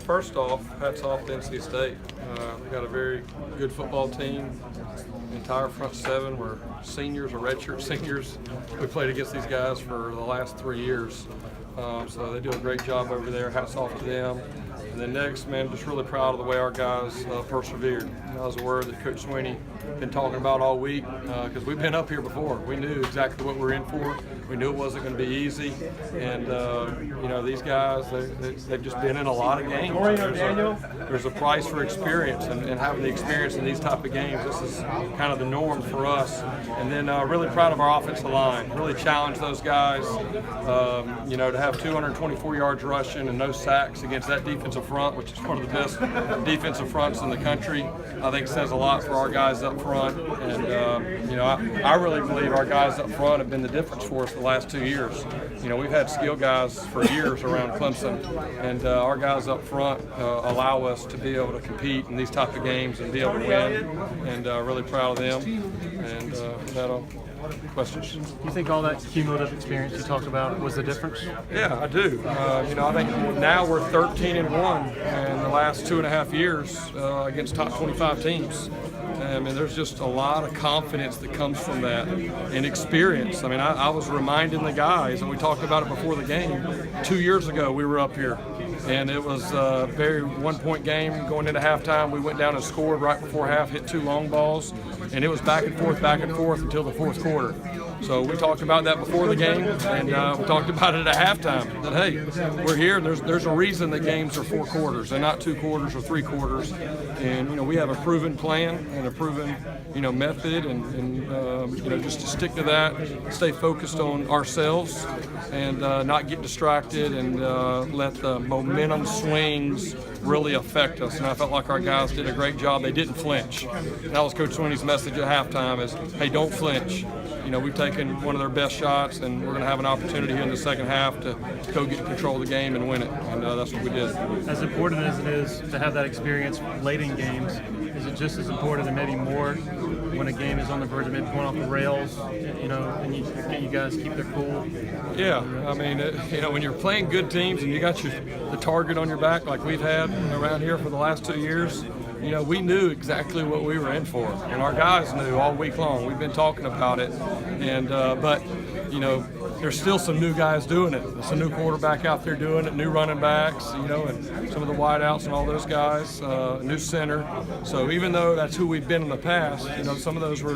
first off, hats off to NC State. We've got a very good football team. The entire front seven were seniors or redshirt seniors. We played against these guys for the last 3 years. So they do a great job over there. Hats off to them. And then next, man, just really proud of the way our guys persevered. That was a word that Coach Sweeney been talking about all week because we've been up here before. We knew exactly what we're in for. We knew it wasn't going to be easy. And, you know, these guys, they've just been in a lot of games. There's a price for experience, and having the experience in these type of games, this is kind of the norm for us. And then really proud of our offensive line. Really challenged those guys, you know, to have 224 yards rushing and no sacks against that defensive front, which is one of the best defensive fronts in the country. I think says a lot for our guys up front. And, you know, I really believe our guys up front have been the difference for us the last 2 years. You know, we've had skill guys for years around Clemson, and our guys up front allow us to be able to compete in these type of games and be able to win, and really proud of them. And that'll questions. Do you think all that cumulative experience you talked about was the difference? Yeah, I do. You know, I think now we're 13-1 in the last 2.5 years against top 25 teams. I mean, there's just a lot of confidence that comes from that and experience. I mean, I was reminding the guys, and we talked about it before the game, 2 years ago we were up here, and it was a very one-point game going into halftime. We went down and scored right before half, hit 2 long balls, and it was back and forth until the fourth quarter. So we talked about that before the game, and we talked about it at halftime, that, hey, we're here. There's a reason that games are 4 quarters and not 2 quarters or 3 quarters. And, you know, we have a proven plan and a proven, you know, method, and you know, just to stick to that, stay focused on ourselves, and not get distracted, and let the momentum swings really affect us. And I felt like our guys did a great job. They didn't flinch. That was Coach Sweeney's message at halftime is, hey, don't flinch. You know, we've taken one of their best shots, and we're going to have an opportunity here in the second half to go get control of the game and win it. And that's what we did. As important as it is to have that experience late in games, is it just as important and maybe more when a game is on the verge of maybe going off the rails, you know, and you guys keep their cool? Yeah, I mean, you know, when you're playing good teams and you got the target on your back like we've had around here for the last 2 years, you know, we knew exactly what we were in for, and our guys knew all week long. We've been talking about it, and but you know, there's still some new guys doing it. There's a new quarterback out there doing it, new running backs, you know, and some of the wideouts and all those guys, new center. So even though that's who we've been in the past, you know, some of those were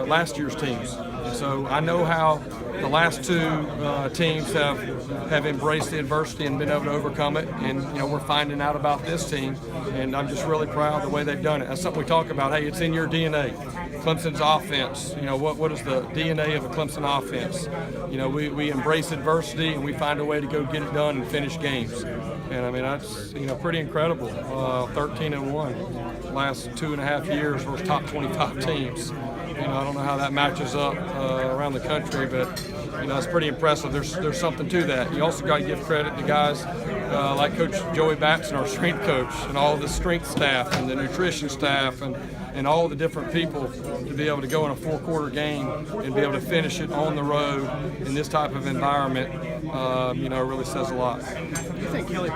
last year's teams. So I know how the last 2 teams have embraced the adversity and been able to overcome it, and you know, we're finding out about this team, and I'm just really proud of the way they've done it. That's something we talk about. Hey, it's in your DNA. Clemson's offense, you know, what is the DNA of a Clemson offense? You know, we embrace adversity, and we find a way to go get it done and finish games. And I mean, that's, you know, pretty incredible. 13-1. Last 2.5 years was top 25 teams. You know, I don't know how that matches up around the country, but you know, it's pretty impressive. There's something to that. You also got to give credit to guys like Coach Joey Batson, our strength coach, and all the strength staff and the nutrition staff, and all the different people to be able to go in a 4-quarter game and be able to finish it on the road in this type of environment. You know, really says a lot. Do you think Kelly